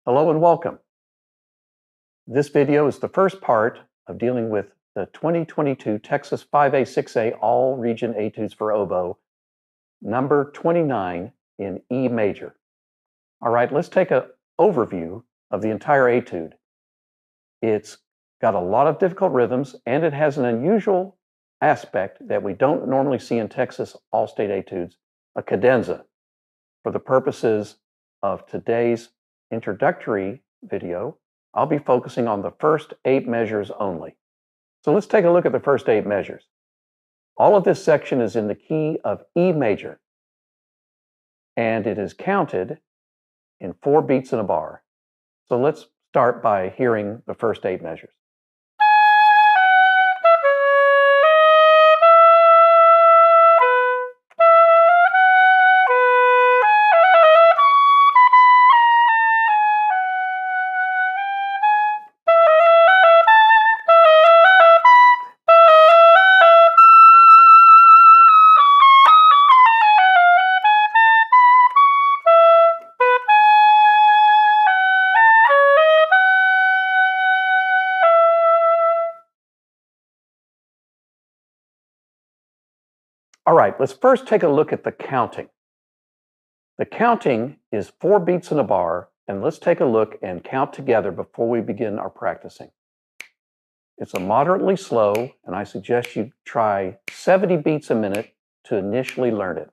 Hello and welcome. This video is the first part of dealing with the 2022 Texas 5A 6A All-Region Etudes for Oboe, number 29 in E major. All right, let's take an overview of the entire etude. It's got a lot of difficult rhythms, and it has an unusual aspect that we don't normally see in Texas All-State Etudes, a cadenza. For the purposes of today's introductory video, I'll be focusing on the first 8 measures only. So let's take a look at the first 8 measures. All of this section is in the key of E major, and it is counted in 4 beats in a bar. So let's start by hearing the first 8 measures. All right, let's first take a look at the counting. The counting is 4 beats in a bar, and let's take a look and count together before we begin our practicing. It's a moderately slow, and I suggest you try 70 beats a minute to initially learn it.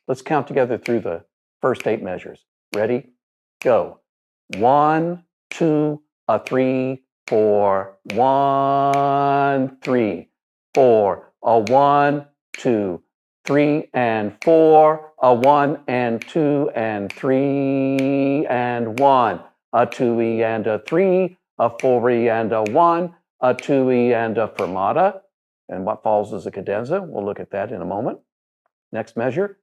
Let's count together through the first 8 measures. Ready? Go. 1, 2, 3, 4. 1, 3, 4. 1, 2, 3 and 4, a 1 and 2 and 3 and 1, a 2e and a 3, a 4e and a 1, a 2e and a fermata. And what follows is a cadenza. We'll look at that in a moment. Next measure,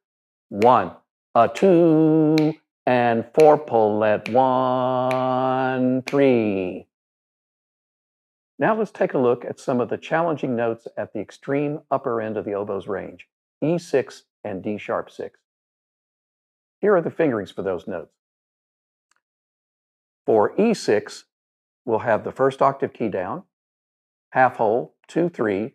1, a 2 and 4 pull at 1, 3. Now let's take a look at some of the challenging notes at the extreme upper end of the oboe's range. E6 and D sharp 6. Here are the fingerings for those notes. For E6, we'll have the first octave key down, half hole, 2, 3,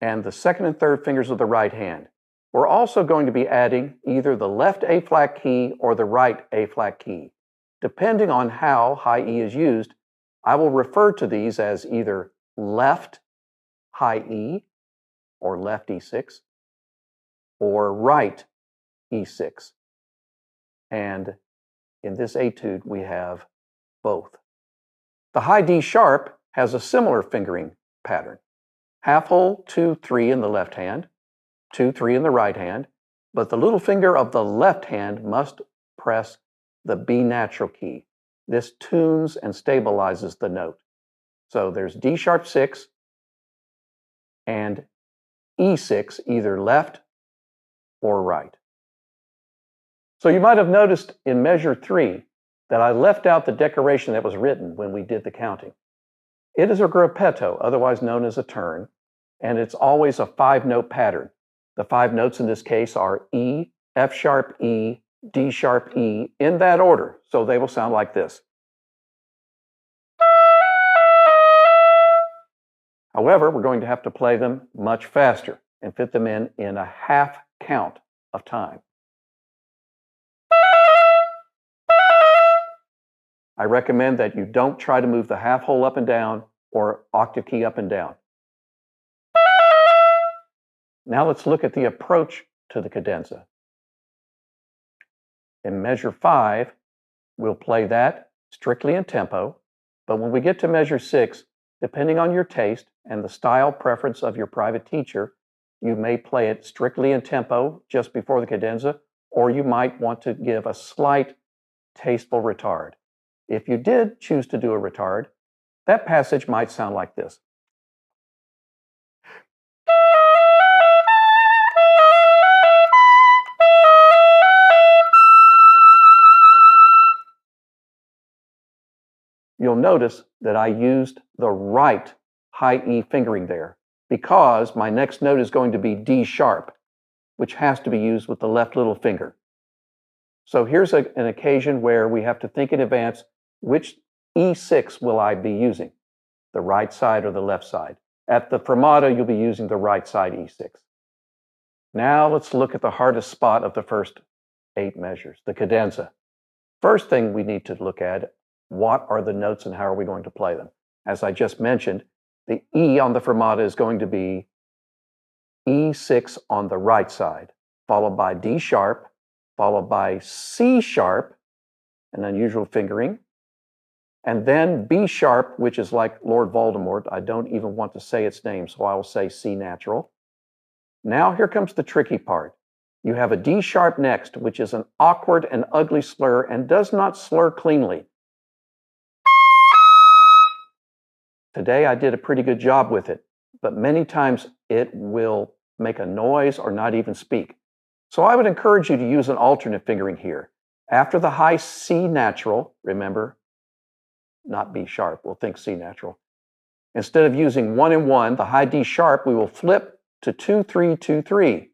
and the second and third fingers of the right hand. We're also going to be adding either the left A flat key or the right A flat key. Depending on how high E is used, I will refer to these as either left high E or left E6, or right E6. And in this etude, we have both. The high D sharp has a similar fingering pattern. Half hole, 2, 3 in the left hand, 2, 3 in the right hand, but the little finger of the left hand must press the B natural key. This tunes and stabilizes the note. So there's D sharp 6 and E6, either left or right. So you might have noticed in measure 3 that I left out the decoration that was written when we did the counting. It is a gruppetto, otherwise known as a turn, and it's always a 5-note pattern. The 5 notes in this case are E, F sharp E, D sharp E, in that order, so they will sound like this. However, we're going to have to play them much faster and fit them in a half count of time. I recommend that you don't try to move the half hole up and down or octave key up and down. Now let's look at the approach to the cadenza. In measure 5, we'll play that strictly in tempo, but when we get to measure 6, depending on your taste and the style preference of your private teacher, you may play it strictly in tempo just before the cadenza, or you might want to give a slight tasteful retard. If you did choose to do a retard, that passage might sound like this. You'll notice that I used the right high E fingering there because my next note is going to be D sharp, which has to be used with the left little finger. So here's an occasion where we have to think in advance, which E6 will I be using? The right side or the left side? At the fermata, you'll be using the right side E6. Now let's look at the hardest spot of the first 8 measures, the cadenza. First thing we need to look at, what are the notes and how are we going to play them? As I just mentioned, the E on the fermata is going to be E6 on the right side, followed by D sharp, followed by C sharp, an unusual fingering, and then B sharp, which is like Lord Voldemort. I don't even want to say its name, so I will say C natural. Now here comes the tricky part. You have a D sharp next, which is an awkward and ugly slur and does not slur cleanly. Today I did a pretty good job with it, but many times it will make a noise or not even speak. So I would encourage you to use an alternate fingering here. After the high C natural, remember, not B sharp, we'll think C natural. Instead of using 1 and 1, the high D sharp, we will flip to 2, 3, 2, 3.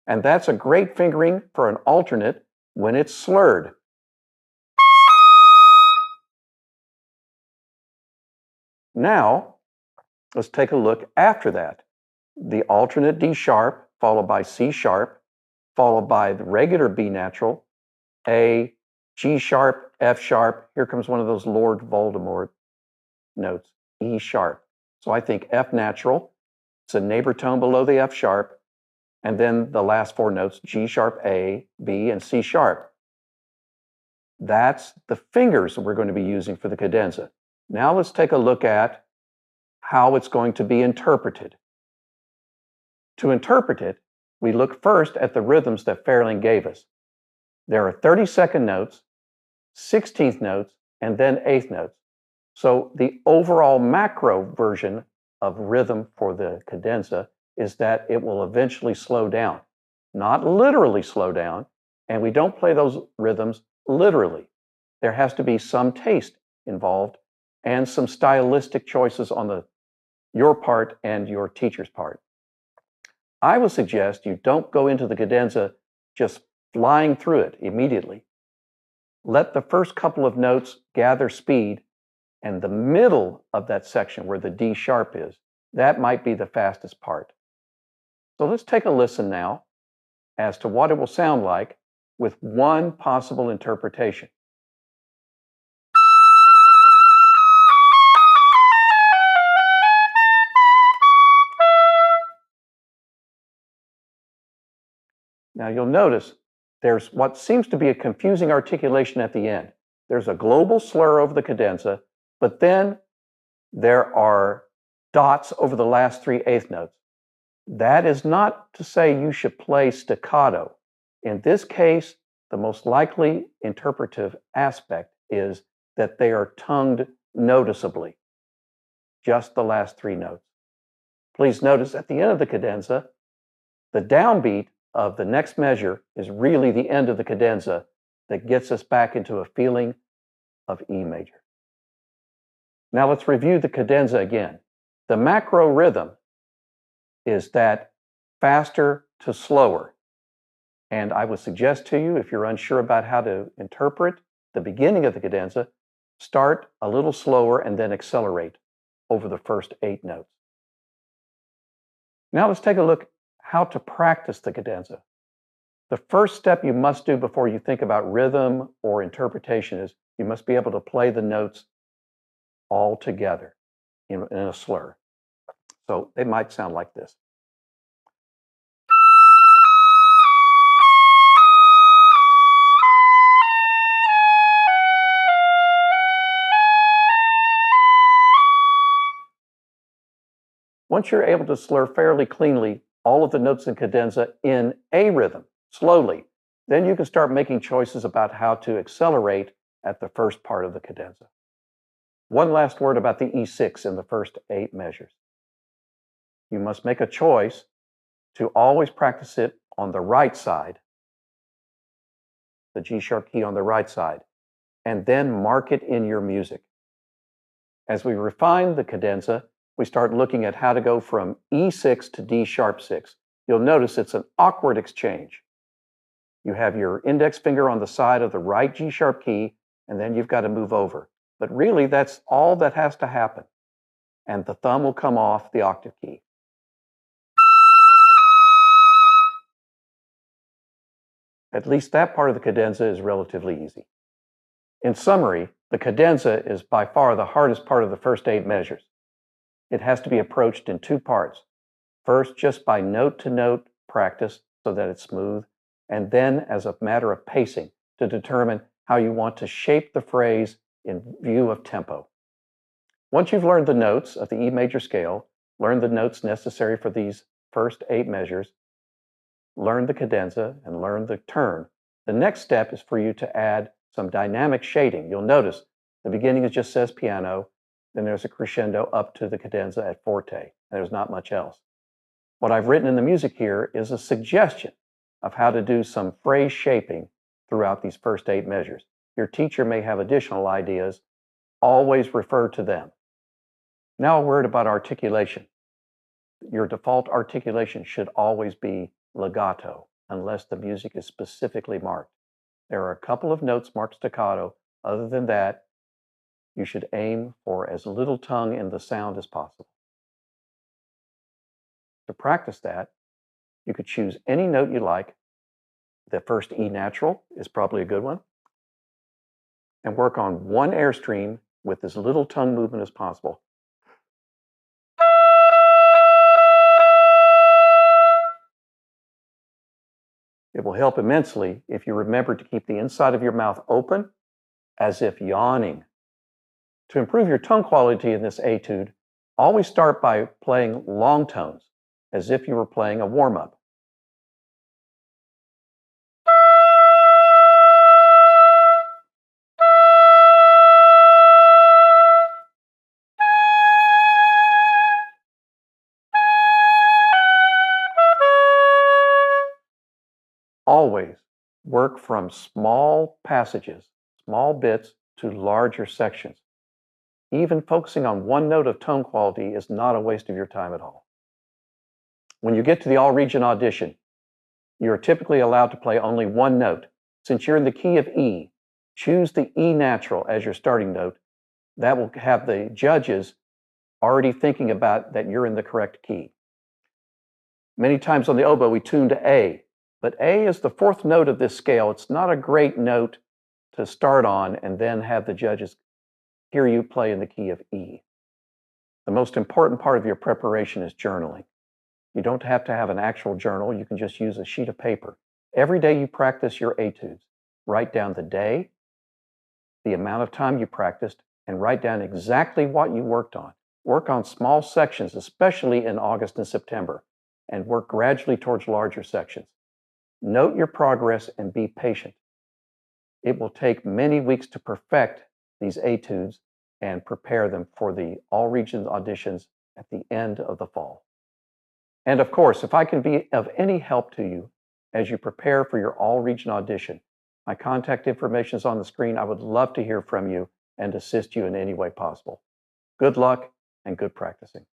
And that's a great fingering for an alternate when it's slurred. Now, let's take a look after that. The alternate D sharp, followed by C sharp, followed by the regular B natural, A, G sharp, F sharp. Here comes one of those Lord Voldemort notes, E sharp. So I think F natural, it's a neighbor tone below the F sharp, and then the last 4 notes, G sharp, A, B, and C sharp. That's the fingers that we're going to be using for the cadenza. Now let's take a look at how it's going to be interpreted. To interpret it, we look first at the rhythms that Ferling gave us. There are 32nd notes, 16th notes, and then 8th notes. So the overall macro version of rhythm for the cadenza is that it will eventually slow down. Not literally slow down, and we don't play those rhythms literally. There has to be some taste involved and some stylistic choices on your part and your teacher's part. I would suggest you don't go into the cadenza just flying through it immediately. Let the first couple of notes gather speed, and the middle of that section where the D sharp is, that might be the fastest part. So let's take a listen now as to what it will sound like with one possible interpretation. Now you'll notice there's what seems to be a confusing articulation at the end. There's a global slur over the cadenza, but then there are dots over the last 3 eighth notes. That is not to say you should play staccato. In this case, the most likely interpretive aspect is that they are tongued noticeably, just the last 3 notes. Please notice at the end of the cadenza, the downbeat of the next measure is really the end of the cadenza that gets us back into a feeling of E major. Now let's review the cadenza again. The macro rhythm is that faster to slower. And I would suggest to you, if you're unsure about how to interpret the beginning of the cadenza, start a little slower and then accelerate over the first 8 notes. Now let's take a look how to practice the cadenza. The first step you must do before you think about rhythm or interpretation is you must be able to play the notes all together in a slur. So they might sound like this. Once you're able to slur fairly cleanly all of the notes in cadenza in a rhythm, slowly, then you can start making choices about how to accelerate at the first part of the cadenza. One last word about the E6 in the first 8 measures. You must make a choice to always practice it on the right side, the G sharp key on the right side, and then mark it in your music. As we refine the cadenza, we start looking at how to go from E6 to D sharp 6. You'll notice it's an awkward exchange. You have your index finger on the side of the right G sharp key, and then you've got to move over. But really, that's all that has to happen. And the thumb will come off the octave key. At least that part of the cadenza is relatively easy. In summary, the cadenza is by far the hardest part of the first 8 measures. It has to be approached in 2 parts. First, just by note-to-note practice so that it's smooth, and then as a matter of pacing to determine how you want to shape the phrase in view of tempo. Once you've learned the notes of the E major scale, learned the notes necessary for these first 8 measures, learn the cadenza, and learn the turn, the next step is for you to add some dynamic shading. You'll notice the beginning just says piano, then there's a crescendo up to the cadenza at forte, and there's not much else. What I've written in the music here is a suggestion of how to do some phrase shaping throughout these first 8 measures. Your teacher may have additional ideas. Always refer to them. Now a word about articulation. Your default articulation should always be legato, unless the music is specifically marked. There are a couple of notes marked staccato. Other than that, you should aim for as little tongue in the sound as possible. To practice that, you could choose any note you like. The first E natural is probably a good one. And work on one airstream with as little tongue movement as possible. It will help immensely if you remember to keep the inside of your mouth open as if yawning. To improve your tongue quality in this etude, always start by playing long tones, as if you were playing a warm-up. Always work from small passages, small bits, to larger sections. Even focusing on one note of tone quality is not a waste of your time at all. When you get to the all-region audition, you're typically allowed to play only one note. Since you're in the key of E, choose the E natural as your starting note. That will have the judges already thinking about that you're in the correct key. Many times on the oboe, we tune to A, but A is the 4th note of this scale. It's not a great note to start on and then have the judges hear you play in the key of E. The most important part of your preparation is journaling. You don't have to have an actual journal. You can just use a sheet of paper. Every day you practice your etudes. Write down the day, the amount of time you practiced, and write down exactly what you worked on. Work on small sections, especially in August and September, and work gradually towards larger sections. Note your progress and be patient. It will take many weeks to perfect these etudes and prepare them for the all-region auditions at the end of the fall. And of course, if I can be of any help to you as you prepare for your all-region audition, my contact information is on the screen. I would love to hear from you and assist you in any way possible. Good luck and good practicing.